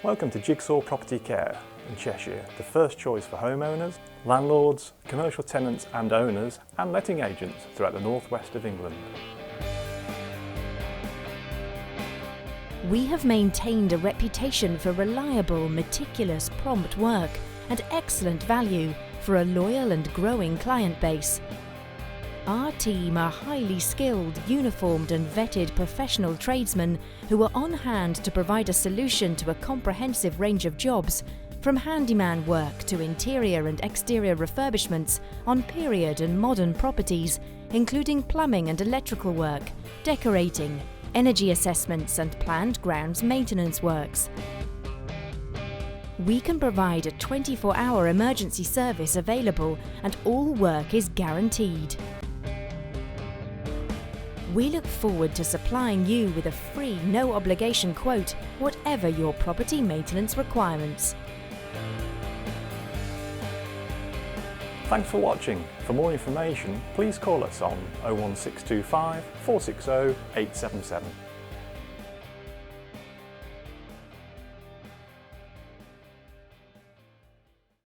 Welcome to Jigsaw Property Care in Cheshire, the first choice for homeowners, landlords, commercial tenants and owners and letting agents throughout the northwest of England. We have maintained a reputation for reliable, meticulous, prompt work and excellent value for a loyal and growing client base. Our team are highly skilled, uniformed and vetted professional tradesmen who are on hand to provide a solution to a comprehensive range of jobs, from handyman work to interior and exterior refurbishments on period and modern properties, including plumbing and electrical work, decorating, energy assessments and planned grounds maintenance works. We can provide a 24-hour emergency service available and all work is guaranteed. We look forward to supplying you with a free, no-obligation quote, whatever your property maintenance requirements. Thanks for watching. For more information, please call us on 01625 460 877.